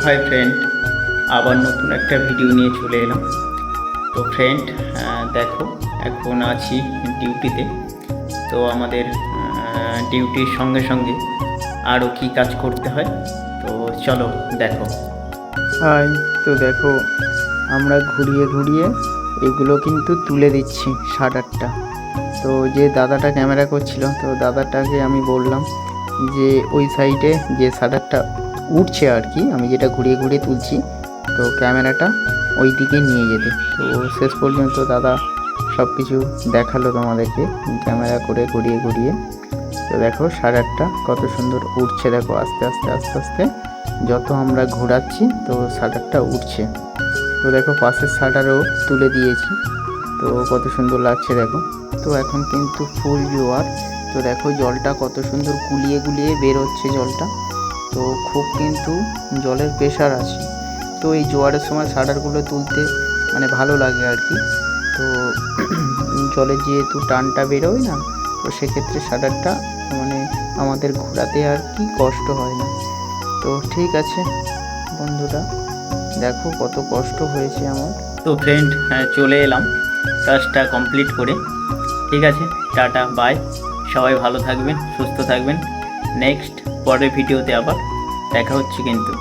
Hi friend, আবার নতুন একটা ভিডিও নিয়ে চলে এলাম। তো ফ্রেন্ড, দেখো এখন আছি ডিউটিতে। তো আমাদের ডিউটির সঙ্গে সঙ্গে আরও কি কাজ করতে হয়, তো চলো দেখো। হাই, তো দেখো আমরা ঘুরিয়ে ঘুরিয়ে এগুলো কিন্তু তুলে দিচ্ছি শাটারটা। তো যে দাদাটা ক্যামেরা করছিল, তো দাদাটাকে আমি বললাম যে ওই সাইডে যে শাটারটা উঠছে আর কি, আমি যেটা ঘুরিয়ে ঘুরিয়ে তুলছি, তো ক্যামেরাটা ওই দিকে নিয়ে যেতে। তো শেষ পর্যন্ত দাদা সব কিছু দেখালো তোমাদেরকে ক্যামেরা করে ঘুরিয়ে ঘুরিয়ে। তো দেখো শাটারটা কত সুন্দর উঠছে, দেখো আস্তে আস্তে আস্তে আস্তে যত আমরা ঘোরাচ্ছি তো শাটারটা উঠছে। তো দেখো পাশের শাটারও তুলে দিয়েছি, তো কত সুন্দর লাগছে দেখো। তো এখন কিন্তু ফুল জোয়ার, তো দেখো জলটা কত সুন্দর গুলিয়ে গুলিয়ে বের হচ্ছে জলটা। তো খুব কিন্তু জলের প্রেশার আছে। তো এই জোয়ারের সময় শাটারগুলো তুলতে মানে ভালো লাগে আর কি। তো জলের যেহেতু টানটা বেরোয় না, তো সেক্ষেত্রে শাটারটা মানে আমাদের ঘোরাতে আর কি কষ্ট হয় না। তো ঠিক আছে বন্ধুরা, দেখো কত কষ্ট হয়েছে আমার। তো ফ্রেন্ড, চলে এলাম কাজটা কমপ্লিট করে। ঠিক আছে, টাটা বাই, সবাই ভালো থাকবেন, সুস্থ থাকবেন। নেক্সট পরের ভিডিওতে আবার দেখা হচ্ছে কিন্তু।